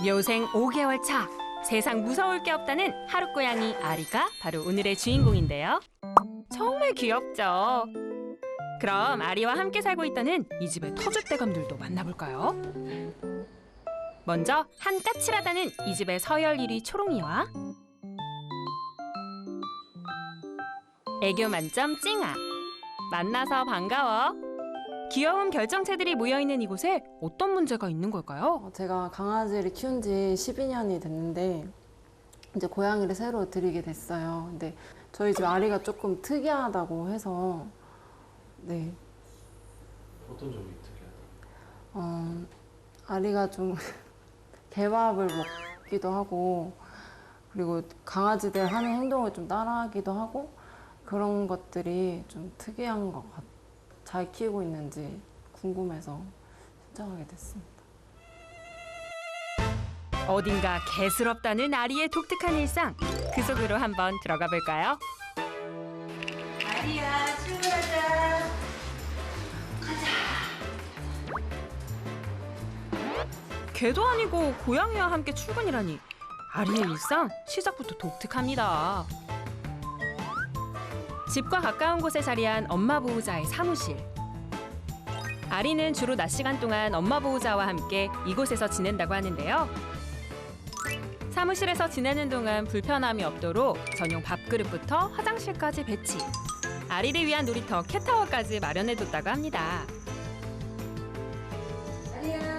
묘생 5개월 차. 세상 무서울 게 없다는 하룻고양이 아리가 바로 오늘의 주인공인데요. 정말 귀엽죠? 그럼 아리와 함께 살고 있다는 이 집의 터줏대감들도 만나볼까요? 먼저 한 까칠하다는 이 집의 서열 1위 초롱이와 애교 만점 찡아. 만나서 반가워. 귀여운 결정체들이 모여있는 이곳에 어떤 문제가 있는 걸까요? 제가 강아지를 키운 지 12년이 됐는데 이제 고양이를 새로 들이게 됐어요. 근데 저희 집 아리가 조금 특이하다고 해서 네. 어떤 점이 특이하다? 아리가 좀 개밥을 먹기도 하고 그리고 강아지들 하는 행동을 좀 따라하기도 하고 그런 것들이 좀 특이한 것 같아요. 잘 키우고 있는지 궁금해서 신청하게 됐습니다. 어딘가 개스럽다는 아리의 독특한 일상. 그 속으로 한번 들어가 볼까요? 아리야, 출발하자. 개도 아니고 고양이와 함께 출근이라니. 아리의 일상 시작부터 독특합니다. 집과 가까운 곳에 자리한 엄마 보호자의 사무실. 아리는 주로 낮 시간 동안 엄마 보호자와 함께 이곳에서 지낸다고 하는데요. 사무실에서 지내는 동안 불편함이 없도록 전용 밥그릇부터 화장실까지 배치. 아리를 위한 놀이터 캣타워까지 마련해뒀다고 합니다. 아리야.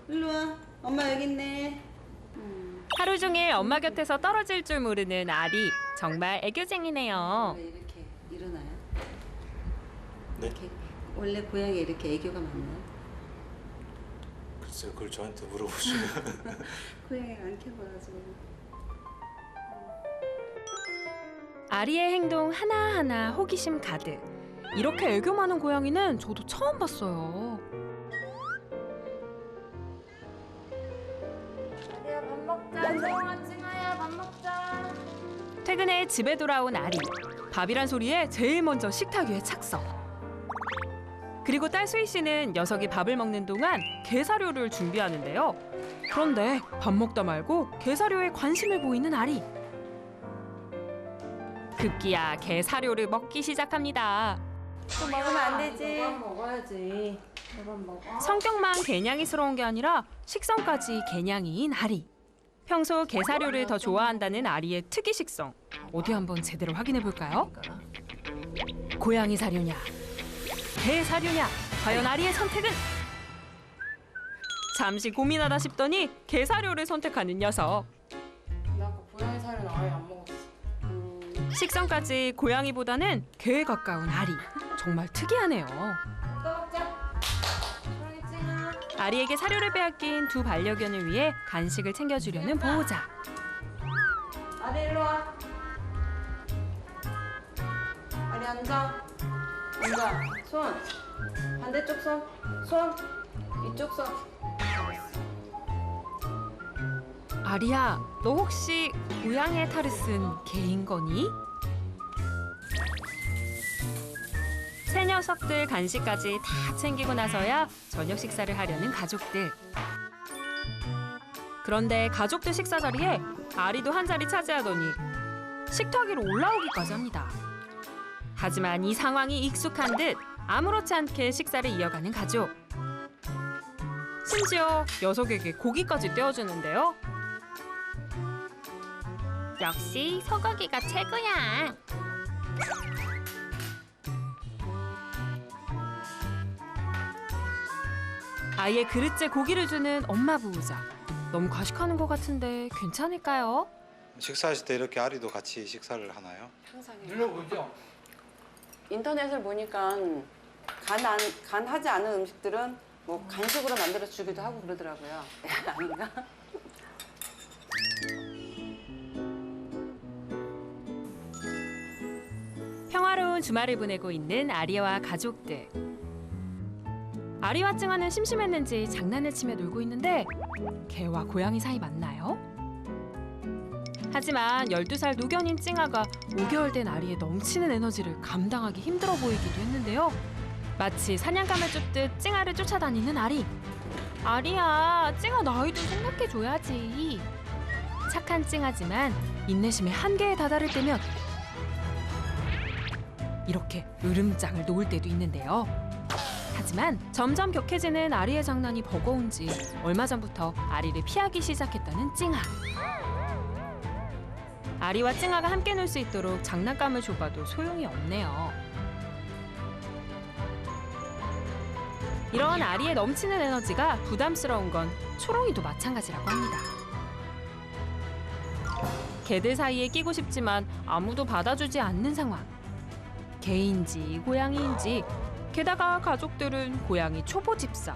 일로 와. 엄마 여기 있네. 하루 종일 엄마 곁에서 떨어질 줄 모르는 아리. 정말 애교쟁이네요. 왜 이렇게 일어나요? 네? 이렇게 원래 고양이 이렇게 애교가 많나요? 글쎄요, 그걸 저한테 물어보시면 고양이가 안 켜봐가지고. 아리의 행동 하나하나 호기심 가득. 이렇게 애교 많은 고양이는 저도 처음 봤어요. 아리야 밥 먹자. 조용한 찡아야 밥 먹자. 퇴근해 집에 돌아온 아리. 밥이란 소리에 제일 먼저 식탁 위에 착석. 그리고 딸 수희 씨는 녀석이 밥을 먹는 동안 게 사료를 준비하는데요. 그런데 밥 먹다 말고 게 사료에 관심을 보이는 아리. 급기야 게 사료를 먹기 시작합니다. 또 먹으면 안 되지. 밥 먹어야지. 밥 먹어. 성격만 개냥이스러운 게 아니라 식성까지 개냥이인 아리. 평소 게 사료를 더 좋아한다는 아리의 특이 식성. 어디 한번 제대로 확인해 볼까요? 고양이 사료냐, 개 사료냐, 과연 아리의 선택은? 잠시 고민하다 싶더니 게 사료를 선택하는 녀석. 나 아까 고양이 사료는 아예 안 먹었어. 식성까지 고양이보다는 개에 가까운 아리. 정말 특이하네요. 또 먹자. 조용히 찡아. 아리에게 사료를 빼앗긴 두 반려견을 위해 간식을 챙겨주려는 보호자. 아리 일로 와. 아리 앉아. 앉아. 손. 반대쪽 손. 손. 이쪽 손. 아리야, 너 혹시 고양이의 탈을 쓴 개인 거니? 새 녀석들 간식까지 다 챙기고 나서야 저녁 식사를 하려는 가족들. 그런데 가족들 식사 자리에 아리도 한 자리 차지하더니 식탁 위로 올라오기까지 합니다. 하지만 이 상황이 익숙한 듯 아무렇지 않게 식사를 이어가는 가족. 심지어 녀석에게 고기까지 떼어주는데요. 역시 소고기가 최고야. 아이의 그릇째 고기를 주는 엄마 보호자. 너무 과식하는 것 같은데 괜찮을까요? 식사하실 때 이렇게 아리도 같이 식사를 하나요? 항상 해. 눌러보죠. 인터넷을 보니까 간하지 않은 음식들은 뭐 간식으로 만들어 주기도 하고 그러더라고요. 아닌가? 평화로운 주말을 보내고 있는 아리와 가족들. 아리와 찡아는 심심했는지 장난을 치며 놀고 있는데 개와 고양이 사이 맞나요? 하지만 12살 노견인 찡아가 5개월 된 아리의 넘치는 에너지를 감당하기 힘들어 보이기도 했는데요. 마치 사냥감을 쫓듯 찡아를 쫓아다니는 아리. 아리야, 찡아 나이도 생각해줘야지. 착한 찡아지만 인내심의 한계에 다다를 때면 이렇게 으름장을 놓을 때도 있는데요. 하지만 점점 격해지는 아리의 장난이 버거운지 얼마 전부터 아리를 피하기 시작했다는 찡아. 아리와 찡아가 함께 놀 수 있도록 장난감을 줘봐도 소용이 없네요. 이런 아리의 넘치는 에너지가 부담스러운 건 초롱이도 마찬가지라고 합니다. 개들 사이에 끼고 싶지만 아무도 받아주지 않는 상황. 개인지 고양이인지, 게다가 가족들은 고양이 초보 집사.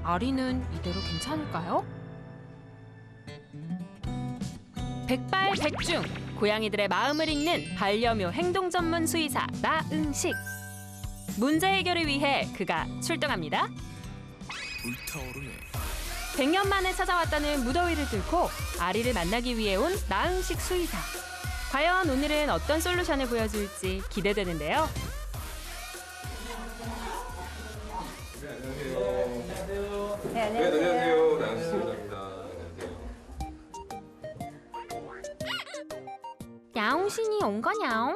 아리는 이대로 괜찮을까요? 백발백중, 고양이들의 마음을 읽는 반려묘 행동 전문 수의사 나응식. 문제 해결을 위해 그가 출동합니다. 100년 만에 찾아왔다는 무더위를 뚫고 아리를 만나기 위해 온 나응식 수의사. 과연 오늘은 어떤 솔루션을 보여줄지 기대되는데요. 네, 네, 안녕하세요. 나은씨입니다. 야옹신이 온 거냐옹?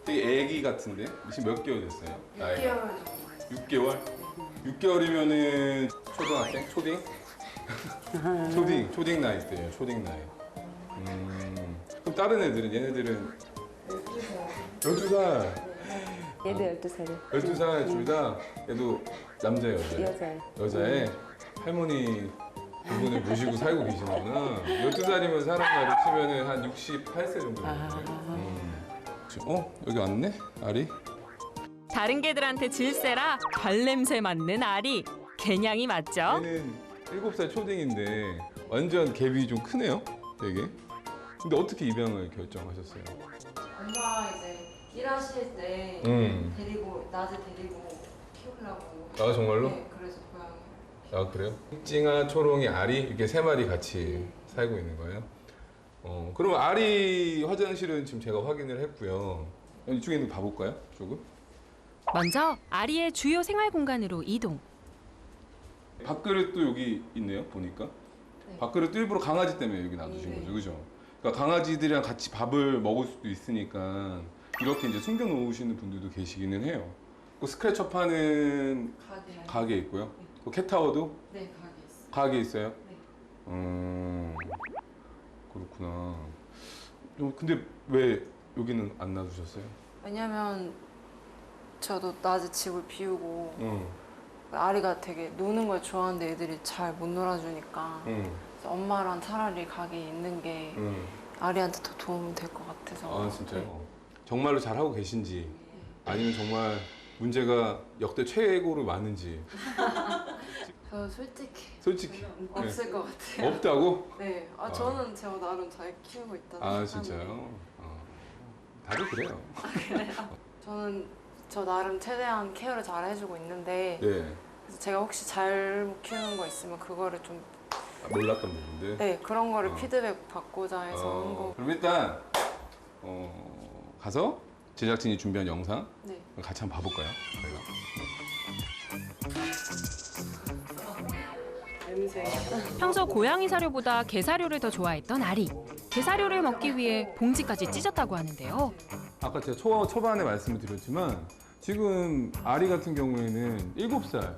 되게 애기 같은데? 지금 몇 개월 됐어요? 6개월? 6개월이면은 초등학생? 초딩? 초딩 나이 때예요. 초딩 나이. 그럼 다른 애들은? 얘네들은 12살. 얘도 12살이요. 12살 둘 다 얘도 남자 여자? 여자예요. 여자애 할머니 두 분을 모시고 살고 계시는구나. 12살이면 사람 나이로 치면은 한 68세 정도 되는데. 여기 왔네? 아리? 다른 개들한테 질세라 발냄새 맡는 아리. 개냥이 맞죠? 얘는 7살 초딩인데 완전 갭이 좀 크네요, 되게. 근데 어떻게 입양을 결정하셨어요? 엄마가 이제 일하실 때 데리고 낮에 데리고 키우려고. 아, 정말로? 네, 그래서 고양이. 아, 그래요? 찡아, 초롱이, 아리 이렇게 3마리 같이 살고 있는 거예요? 그러면 아리 화장실은 지금 제가 확인을 했고요. 이쪽에 있는 거 봐볼까요? 조금? 먼저 아리의 주요 생활 공간으로 이동. 밥그릇도 여기 있네요, 보니까. 네. 밥그릇도 일부러 강아지 때문에 여기 놔두신 네. 거죠, 그죠? 그러니까 강아지들이랑 같이 밥을 먹을 수도 있으니까 이렇게 이제 숨겨놓으시는 분들도 계시기는 해요. 그 스크래처 파는 가게 있고요. 그 캣타워도 네, 가게 있어요. 가게 있어요? 네. 그렇구나. 근데 왜 여기는 안 놔두셨어요? 왜냐면 저도 낮에 집을 비우고 아리가 되게 노는 걸 좋아하는데 애들이 잘 못 놀아주니까 그래서 엄마랑 차라리 가게 있는 게 아리한테 더 도움이 될 것 같아서. 아, 진짜요? 정말로 잘하고 계신지 아니면 정말 문제가 역대 최고로 많은지. 저 솔직히 없을 것 같아요. 네. 없다고? 네, 저는 제가 나름 잘 키우고 있다고 아, 생각하는데. 진짜요? 다들 그래요. 저는 저 나름 최대한 케어를 잘 해주고 있는데 네. 그래서 제가 혹시 잘못 키우는 거 있으면 그거를 좀 몰랐던 부분들. 네, 그런 거를 피드백 받고자 해서 한 거. 그럼 일단 가서 제작진이 준비한 영상 네. 같이 한번 봐볼까요? 저희가. 냄새. 평소 고양이 사료보다 개 사료를 더 좋아했던 아리. 개 사료를 먹기 위해 봉지까지 찢었다고 하는데요. 아까 제가 초반에 말씀을 드렸지만 지금 아리 같은 경우에는 7살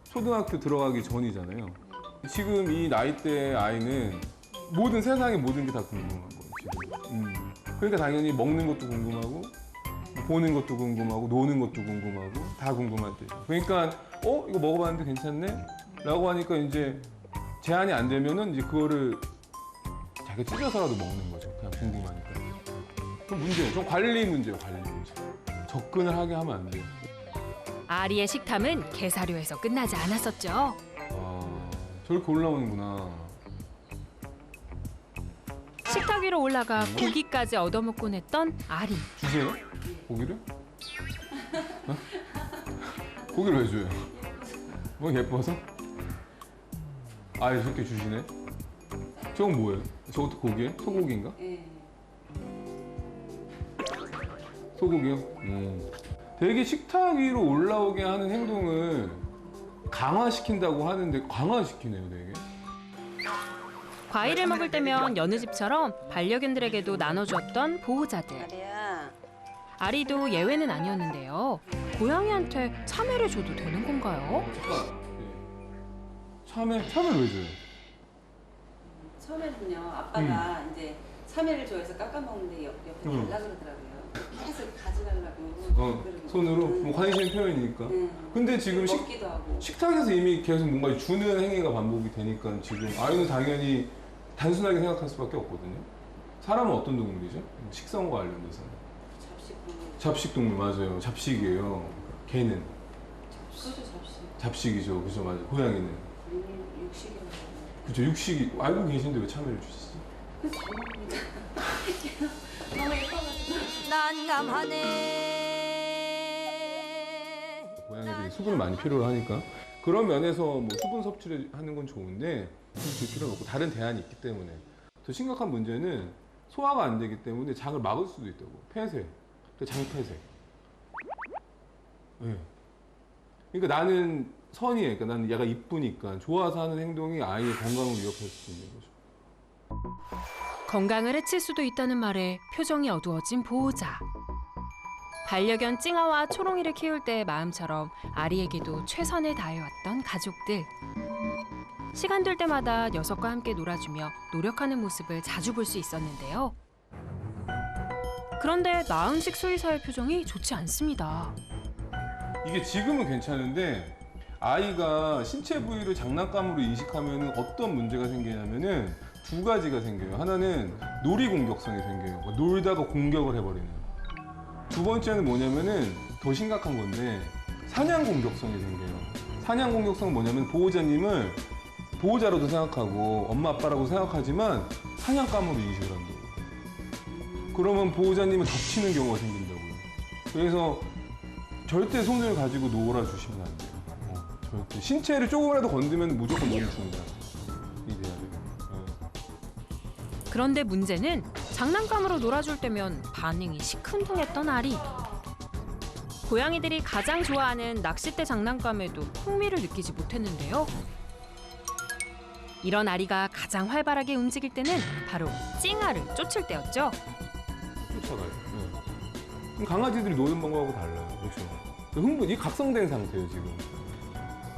초등학교 들어가기 전이잖아요. 지금 이 나이대 아이는 세상의 모든 게 다 궁금한 거예요, 지금. 그러니까 당연히 먹는 것도 궁금하고 보는 것도 궁금하고 노는 것도 궁금하고 다 궁금할 때죠. 그러니까 이거 먹어봤는데 괜찮네? 라고 하니까 이제 제한이 안 되면은 이제 그거를 자기가 찢어서라도 먹는 거죠. 그냥 궁금하니까. 그럼 문제예요. 좀 관리 문제. 접근을 하게 하면 안 돼요. 아리의 식탐은 개 사료에서 끝나지 않았었죠. 저렇게 올라오는구나. 식탁 위로 올라가 고기까지 얻어먹곤 했던 아리. 주세요? 고기를? 고기를 왜 줘요? 뭐 예뻐서? 저렇게 주시네? 저건 뭐예요? 저것도 고기예요? 소고기인가? 네. 소고기요? 되게 식탁 위로 올라오게 하는 행동을 강화시킨다고 하는데 강화시키네요, 되게. 과일을 먹을 때면 여느 집처럼 반려견들에게도 나눠주었던 보호자들. 아리야. 아리도 예외는 아니었는데요. 고양이한테 참외를 줘도 되는 건가요? 참외를 왜 줘요? 처음에는요 아빠가 이제 참외를 좋아해서 깎아 먹는데 옆에 달라 그러더라고요. 계속 가져가려고. 손으로 뭐 관심 표현이니까. 네. 근데 지금 먹기도 하고. 식탁에서 이미 계속 뭔가 주는 행위가 반복이 되니까 지금 아이는 당연히 단순하게 생각할 수밖에 없거든요. 사람은 어떤 동물이죠? 식성과 관련돼서는. 잡식동물 맞아요. 잡식이에요. 개는 그것도 잡식. 잡식이죠. 그죠, 맞아요. 고양이는 육식이라고. 그죠, 육식이. 알고 계신데 왜 참외를 주시지? 그래서 잘 먹습니다. 너무 예뻐가지고. 고양이들이 수분을 많이 필요로 하니까 그런 면에서 뭐 수분 섭취를 하는 건 좋은데 줄 필요는 없고 다른 대안이 있기 때문에 더 심각한 문제는 소화가 안 되기 때문에 장을 막을 수도 있다고. 폐쇄, 장폐쇄. 네. 그러니까 나는 선이에요. 그러니까 나는 얘가 이쁘니까 좋아서 하는 행동이 아이의 건강을 위협할 수 있는 거죠. 건강을 해칠 수도 있다는 말에 표정이 어두워진 보호자. 반려견 찡아와 초롱이를 키울 때의 마음처럼 아리에게도 최선을 다해왔던 가족들. 시간 될 때마다 녀석과 함께 놀아주며 노력하는 모습을 자주 볼 수 있었는데요. 그런데 나은식 수의사의 표정이 좋지 않습니다. 이게 지금은 괜찮은데 아이가 신체 부위를 장난감으로 인식하면 어떤 문제가 생기냐면은 두 가지가 생겨요. 하나는 놀이 공격성이 생겨요. 놀다가 공격을 해버리는. 두 번째는 뭐냐면은 더 심각한 건데 사냥 공격성이 생겨요. 사냥 공격성은 뭐냐면 보호자님을 보호자로도 생각하고 엄마 아빠라고 생각하지만 사냥감으로 인식을 한다고. 그러면 보호자님을 덮치는 경우가 생긴다고요. 그래서 절대 손을 가지고 놀아주시면 안 돼요. 절대. 신체를 조금이라도 건드면 무조건 놀아줍니다. 이 대화를. 그런데 문제는 장난감으로 놀아줄 때면 반응이 시큰둥했던 아리. 고양이들이 가장 좋아하는 낚싯대 장난감에도 흥미를 느끼지 못했는데요. 이런 아리가 가장 활발하게 움직일 때는 바로 찡아를 쫓을 때였죠. 쫓아가요. 네. 강아지들이 노는 방법하고 달라요. 그렇죠. 이 각성된 상태예요, 지금.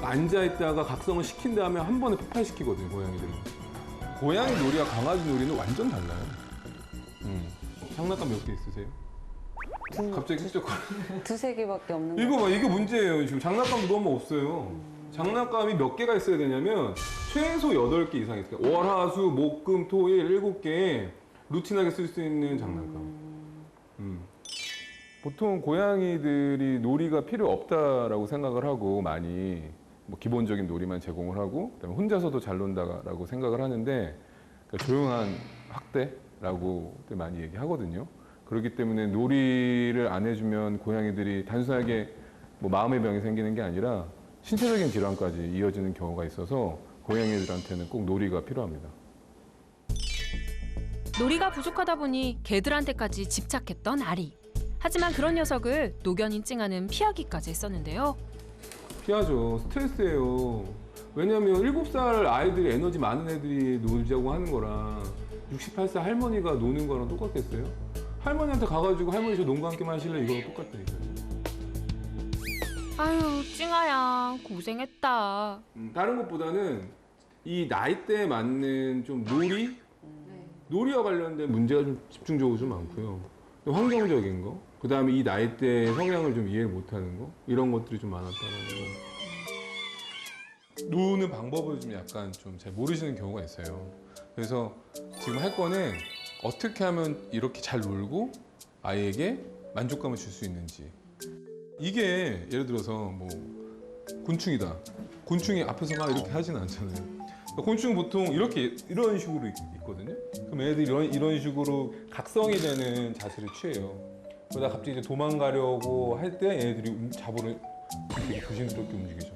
앉아있다가 각성을 시킨 다음에 한 번에 폭발시키거든요, 고양이들은. 고양이 놀이와 강아지 놀이는 완전 달라요. 장난감 몇 개 있으세요? 갑자기 훌쩍 두세 개밖에 없는 거. 이거 봐, 이게 문제예요. 지금 장난감도 너무 없어요. 장난감이 몇 개가 있어야 되냐면 최소 8개 이상 있어요. 월, 화, 수, 목, 금, 토, 일 7개 루틴하게 쓸 수 있는 장난감. 보통 고양이들이 놀이가 필요 없다라고 생각을 하고 많이 뭐 기본적인 놀이만 제공을 하고 그다음에 혼자서도 잘 논다라고 생각을 하는데 그러니까 조용한 학대라고 많이 얘기하거든요. 그렇기 때문에 놀이를 안 해주면 고양이들이 단순하게 뭐 마음의 병이 생기는 게 아니라 신체적인 질환까지 이어지는 경우가 있어서 고양이들한테는 꼭 놀이가 필요합니다. 놀이가 부족하다 보니 개들한테까지 집착했던 아리. 하지만 그런 녀석을 노견인 찡아는 피하기까지 했었는데요. 피하죠. 스트레스예요. 왜냐하면 7살 아이들이 에너지 많은 애들이 놀자고 하는 거랑 68살 할머니가 노는 거랑 똑같겠어요? 할머니한테 가가지고 할머니 저 농구 함께 마실래? 이거랑 똑같다니까요. 아유 찡아야 고생했다. 다른 것보다는 이 나이대에 맞는 좀 놀이와 관련된 문제가 좀 집중적으로 좀 많고요. 또 환경적인 거, 그 다음에 이 나이대의 성향을 좀 이해를 못하는 거 이런 것들이 좀 많았다는 거. 노는 방법을 좀 약간 좀 잘 모르시는 경우가 있어요. 그래서 지금 할 거는 어떻게 하면 이렇게 잘 놀고 아이에게 만족감을 줄 수 있는지. 이게 예를 들어서 뭐 곤충이다. 곤충이 앞에서 막 이렇게 하진 않잖아요. 그러니까 곤충은 보통 이런 식으로 있거든요. 그럼 애들이 이런 식으로 각성이 되는 자세를 취해요. 그러다 갑자기 이제 도망가려고 할 때 얘네들이 잡으러 되게 조심스럽게 움직이죠.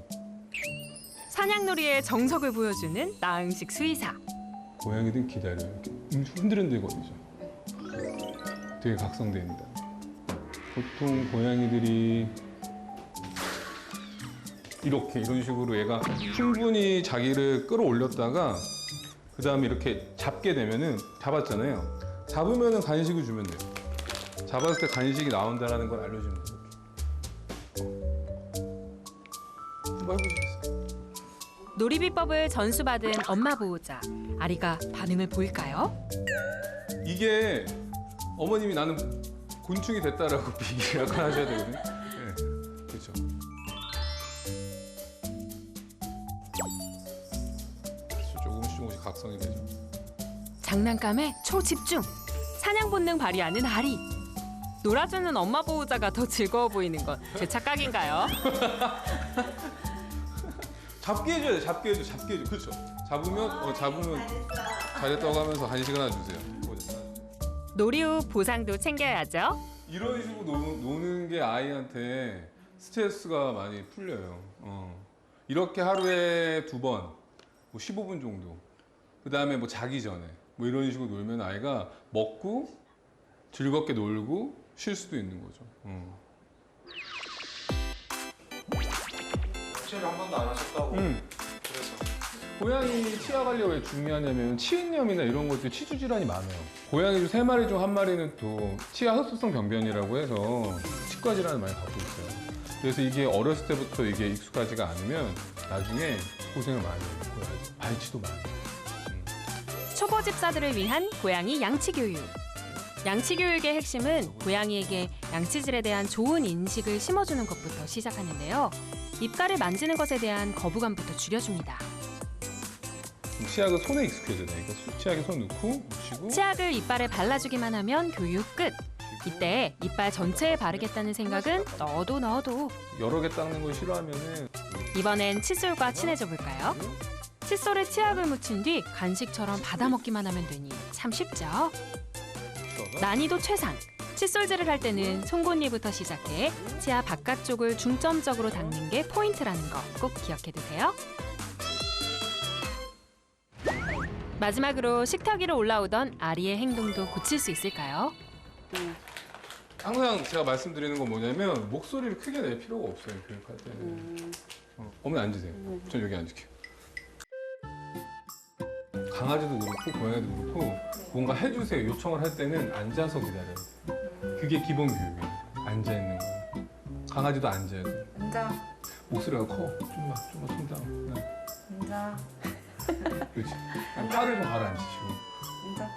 사냥놀이의 정석을 보여주는 나은식 수의사. 고양이들은 기다려요. 이렇게 흔들흔들거리죠. 되게 각성됩니다. 보통 고양이들이 이런 식으로 얘가 충분히 자기를 끌어올렸다가 그 다음에 이렇게 잡게 되면은 잡았잖아요. 잡으면은 간식을 주면 돼요. 잡았을 때 간식이 나온다라는 걸 알려주는 거예요. 한번 해보시겠어요? 놀이 비법을 전수받은 엄마 보호자. 아리가 반응을 보일까요? 이게 어머님이 나는 곤충이 됐다라고 얘기를 약간 하셔야 되거든요. 네, 그렇죠. 조금씩 각성이 되죠. 장난감에 초집중. 사냥 본능 발휘하는 아리. 놀아주는 엄마 보호자가 더 즐거워 보이는 건 제 착각인가요? 잡게 해줘야 돼. 잡게 해줘. 그렇죠. 잡으면 잘했다고 하면서 간식을 하나 주세요. 놀이 후 보상도 챙겨야죠. 이런 식으로 노는 게 아이한테 스트레스가 많이 풀려요. 이렇게 하루에 2번, 뭐 15분 정도. 그 다음에 뭐 자기 전에 뭐 이런 식으로 놀면 아이가 먹고 즐겁게 놀고 쉴 수도 있는 거죠. 확실히 한 번도 안 하셨다고. 그래서 고양이 치아 관리가 왜 중요하냐면 치인염이나 이런 것들 치주 질환이 많아요. 고양이 중 3마리 중 1마리는 또 치아 흡수성 병변이라고 해서 치과 질환을 많이 갖고 있어요. 그래서 이게 어렸을 때부터 이게 익숙하지가 않으면 나중에 고생을 많이 해요. 발치도 많이 해요. 초보 집사들을 위한 고양이 양치 교육. 양치 교육의 핵심은 고양이에게 양치질에 대한 좋은 인식을 심어주는 것부터 시작하는데요. 입가를 만지는 것에 대한 거부감부터 줄여줍니다. 치약은 손에 익숙해져요. 그러니까 치약에 손 넣고 묻히고 치약을 이빨에 발라주기만 하면 교육 끝. 이때 이빨 전체에 바르겠다는 생각은 넣어도 여러 개 닦는 걸 싫어하면은 이번엔 칫솔과 친해져 볼까요? 칫솔에 치약을 묻힌 뒤 간식처럼 받아먹기만 하면 되니 참 쉽죠? 난이도 최상! 칫솔질을 할 때는 송곳니부터 시작해 치아 바깥쪽을 중점적으로 닦는 게 포인트라는 거 꼭 기억해두세요. 마지막으로 식탁 위로 올라오던 아리의 행동도 고칠 수 있을까요? 항상 제가 말씀드리는 건 뭐냐면 목소리를 크게 낼 필요가 없어요. 교육할 때는. 어머니 앉으세요. 전 여기 앉을게요. 강아지도 그렇고 고양이도 그렇고 뭔가 해주세요 요청을 할 때는 앉아서 기다려요. 그게 기본 교육이에요. 앉아있는 거. 강아지도 앉아야 돼. 앉아. 목소리가 커. 좀만 손 다운. 네. 앉아. 그렇지. 팔을 좀 가라앉히시고. 앉아.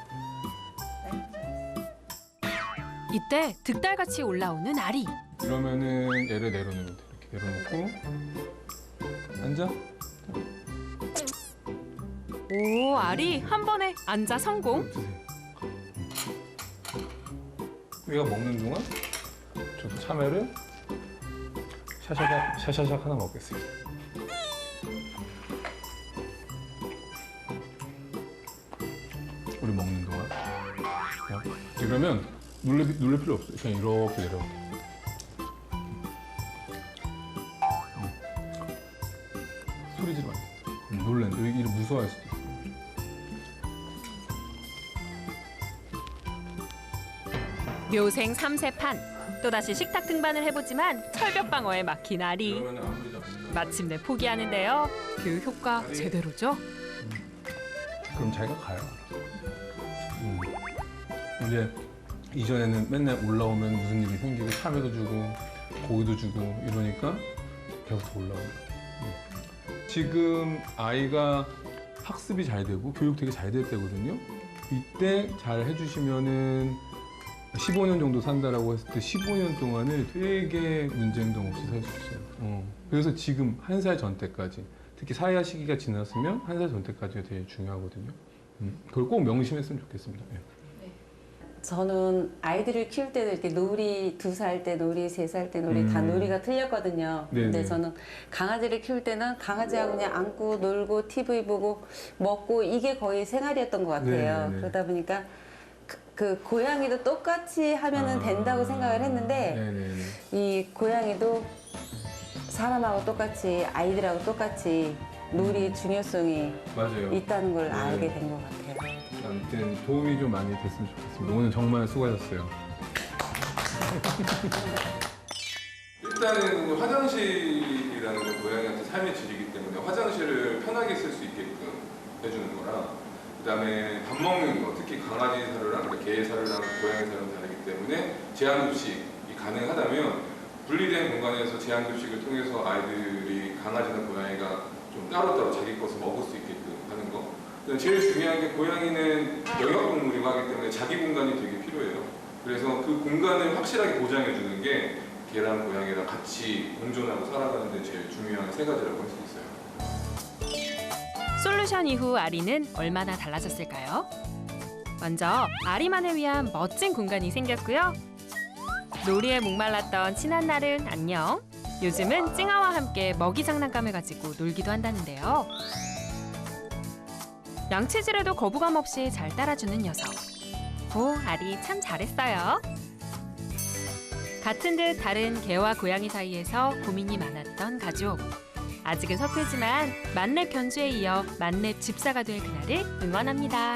이때 득달같이 올라오는 아리. 이러면은 얘를 내려놓으면 돼. 이렇게 내려놓고 앉아. 오, 아리 한 번에 앉아 성공. 드세요. 얘가 먹는 동안 저도 참외를 샤샤샥 하나 먹겠습니다. 우리 먹는 동안. 그러면 눌릴 필요 없어요. 그냥 이렇게 내려오게. 소리 지르면 안 돼. 놀란. 여기 이를 무서워할 수도 있어요. 묘생 3세판. 또다시 식탁 등반을 해보지만 철벽 방어에 막힌 아리. 마침내 포기하는데요. 교육 효과 제대로죠? 그럼 자기가 가요. 이제 이전에는 맨날 올라오면 무슨 일이 생기고 참외도 주고 고기도 주고 이러니까 계속 올라오고. 지금 아이가 학습이 잘 되고 교육 되게 잘 될 때거든요. 이때 잘 해주시면은 15년 정도 산다라고 했을 때 15년 동안을 되게 문제 행동 없이 살 수 있어요. 그래서 지금 1살 전 때까지 특히 사회화 시기가 지났으면 1살 전 때까지가 되게 중요하거든요. 그걸 꼭 명심했으면 좋겠습니다. 네. 저는 아이들을 키울 때도 이렇게 놀이 2살 때 놀이, 3살 때 놀이 다 놀이가 틀렸거든요. 네네. 근데 저는 강아지를 키울 때는 강아지하고 그냥 안고 놀고 TV 보고 먹고 이게 거의 생활이었던 것 같아요. 네네네. 그러다 보니까 그 고양이도 똑같이 하면은 된다고 생각을 했는데 네네네. 이 고양이도 사람하고 똑같이 아이들하고 똑같이 놀이 중요성이 맞아요. 있다는 걸 네. 알게 된 것 같아요. 아무튼 도움이 좀 많이 됐으면 좋겠습니다. 오늘 정말 수고하셨어요. 일단은 화장실이라는 건 고양이한테 삶의 질이기 때문에 화장실을 편하게 쓸 수 있게끔 해주는 거랑 그다음에 밥 먹는 거, 특히 강아지 사료랑 그러니까 개 사료랑 고양이 사료는 다르기 때문에 제한급식이 가능하다면 분리된 공간에서 제한급식을 통해서 아이들이 강아지나 고양이가 좀 따로따로 자기 것을 먹을 수 있게끔 하는 거. 제일 중요한 게 고양이는 영역동물이고 하기 때문에 자기 공간이 되게 필요해요. 그래서 그 공간을 확실하게 보장해 주는 게 개랑 고양이랑 같이 공존하고 살아가는 데 제일 중요한 세 가지라고 할 수 있어요. 솔루션 이후 아리는 얼마나 달라졌을까요? 먼저 아리만을 위한 멋진 공간이 생겼고요. 놀이에 목말랐던 친한 날은 안녕. 요즘은 찡아와 함께 먹이 장난감을 가지고 놀기도 한다는데요. 양치질에도 거부감 없이 잘 따라주는 녀석. 오, 아리 참 잘했어요. 같은 듯 다른 개와 고양이 사이에서 고민이 많았던 가족. 아직은 서툴지만 만렙 견주에 이어 만렙 집사가 될 그날을 응원합니다.